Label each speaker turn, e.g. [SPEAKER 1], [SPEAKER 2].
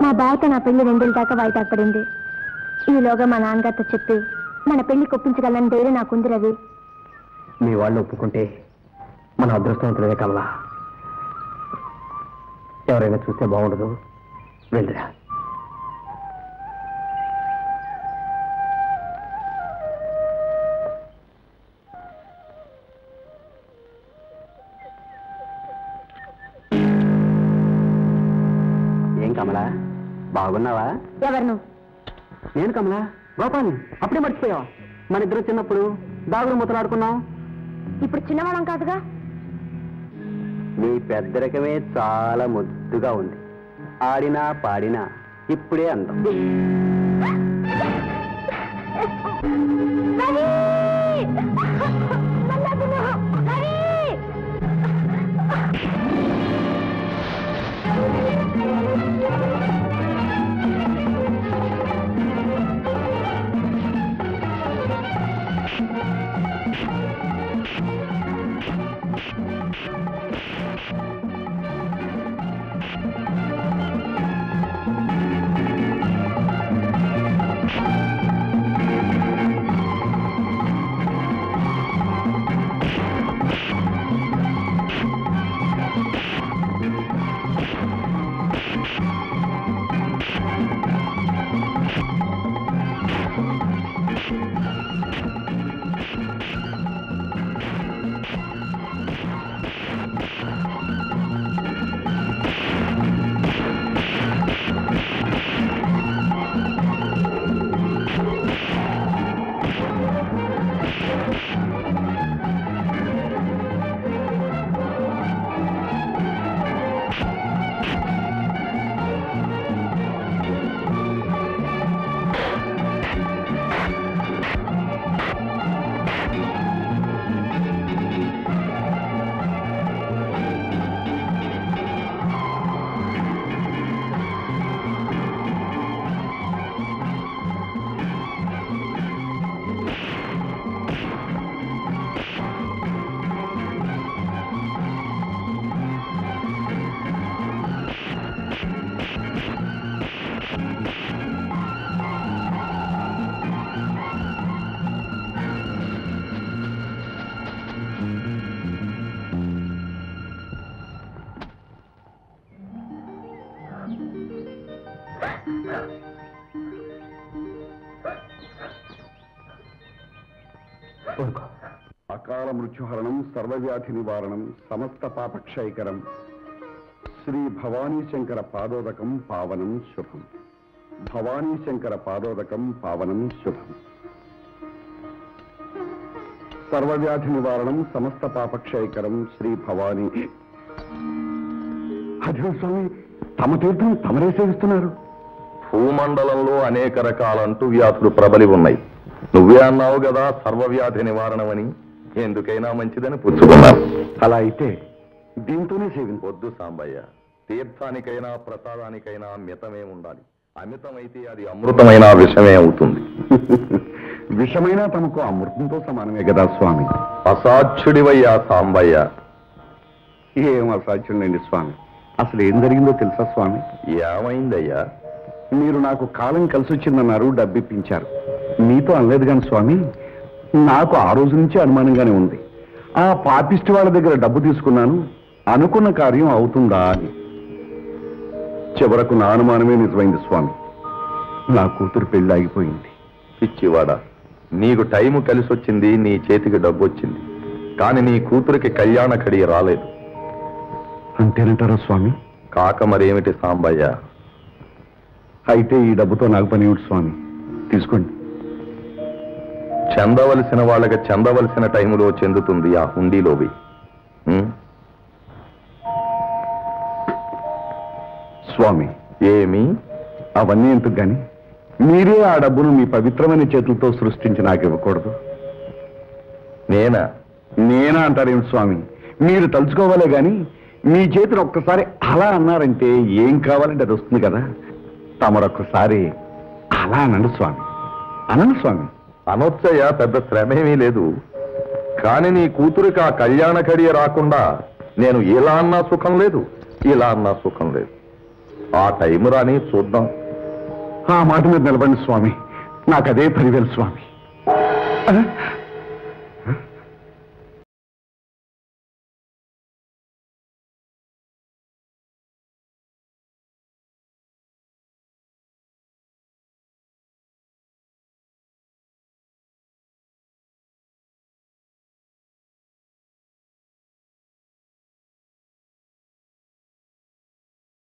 [SPEAKER 1] మా బావతో నా పెళ్లి 2 ఏళ్ళ దాకా వాయిదా పడింది. ఈలోగా మా నాన్నగారితో చెప్పి మన పెళ్లి కొప్పించగలని ధైర్యం నాకుంది రవి.
[SPEAKER 2] మీ వాళ్ళు ఒప్పుకుంటే మన అదృష్టవంతులే కమలా. ఎవరైనా చూస్తే బాగుండదు. వెళ్ళిరా. ఏం కమలా, బాగున్నావా?
[SPEAKER 1] ఎవరు నువ్వు?
[SPEAKER 2] నేను కమలా, గోపాల్ని. అప్పుడే మర్చిపోయావా? మన ఇద్దరు చిన్నప్పుడు దాగుడు మూతలు ఆడుకున్నాం.
[SPEAKER 1] ఇప్పుడు చిన్నవాళ్ళం కాదుగా.
[SPEAKER 2] నీ పెద్దరికమే చాలా ముద్దుగా ఉంది. ఆడినా పాడినా ఇప్పుడే అందం.
[SPEAKER 3] అకాల మృత్యుహరణం, సర్వవ్యాధి నివారణం, సమస్త పాపక్షయకరం, శ్రీ భవానీ శంకర పాదోదకం పావనం శుభం. భవానీ శంకర పాదోదకం పావనం శుభం. సర్వవ్యాధి నివారణం, సమస్త పాపక్షయకరం, శ్రీ భవానీ. అదే స్వామి, తమ తీర్థం తమరే సేవిస్తున్నారు.
[SPEAKER 4] భూమండలంలో అనేక రకాల అంటువ్యాధులు ప్రబలి ఉన్నాయి. నువ్వే అన్నావు కదా సర్వవ్యాధి నివారణమని. ఎందుకైనా మంచిదని పుచ్చుకున్నాను.
[SPEAKER 3] అలా అయితే దీంతోనే సేవించు.
[SPEAKER 4] వద్దు సాంబయ్య, తీర్థానికైనా ప్రసాదానికైనా మితమే ఉండాలి. అమితమైతే అది అమృతమైన విషమే అవుతుంది.
[SPEAKER 3] విషమైనా తమకు అమృతంతో సమానమే కదా స్వామి.
[SPEAKER 4] అసాధ్యుడివయ్యా సాంబయ్య.
[SPEAKER 3] ఏం అసాధ్యం లేండి స్వామి. అసలు ఏం జరిగిందో తెలుసా స్వామి?
[SPEAKER 4] ఏమైందయ్యా?
[SPEAKER 3] మీరు నాకు కాలం కలిసి వచ్చిందన్నారు, డబ్బిప్పించారు. మీతో అనలేదు కానీ స్వామి, నాకు ఆ రోజు నుంచి అనుమానంగానే ఉంది. ఆ పాపిష్టి వాళ్ళ దగ్గర డబ్బు తీసుకున్నాను, అనుకున్న కార్యం అవుతుందా అని. చివరకు నా అనుమానమే నిజమైంది స్వామి. నా కూతురు పెళ్లి ఆగిపోయింది.
[SPEAKER 4] పిచ్చివాడా, నీకు టైము కలిసి వచ్చింది, నీ చేతికి డబ్బు వచ్చింది, కానీ నీ కూతురికి కళ్యాణ కడియ రాలేదు.
[SPEAKER 3] అంతేనంటారా స్వామి?
[SPEAKER 4] కాక మరేమిటి సాంబయ్య?
[SPEAKER 3] అయితే ఈ డబ్బుతో నాకు పని ఏమిటి స్వామి? తీసుకోండి.
[SPEAKER 4] చెందవలసిన వాళ్ళకి చెందవలసిన టైములో చెందుతుంది ఆ హుండీలోవి.
[SPEAKER 3] స్వామి,
[SPEAKER 4] ఏమి?
[SPEAKER 3] అవన్నీ ఎందుకు గాని మీరే ఆ డబ్బును మీ పవిత్రమైన చేతులతో సృష్టించి నాకు ఇవ్వకూడదు. నేనా అంటారేమిటి స్వామి? మీరు తలుచుకోవాలే గాని మీ చేతులు ఒక్కసారి అలా అన్నారంటే ఏం కావాలంటే అది వస్తుంది కదా. తమరొక్కసారి అలా అనండి స్వామి, అనండి స్వామి.
[SPEAKER 4] అనొచ్చయ్యా, పెద్ద శ్రమేమీ లేదు. కానీ నీ కూతురికి ఆ కళ్యాణ కడియ రాకుండా నేను ఇలా అన్నా సుఖం లేదు, ఇలా అన్నా సుఖం లేదు. ఆ టైం రాని చూద్దాం.
[SPEAKER 3] ఆ మాట మీద నిలబండి స్వామి, నాకదే 10,000 స్వామి.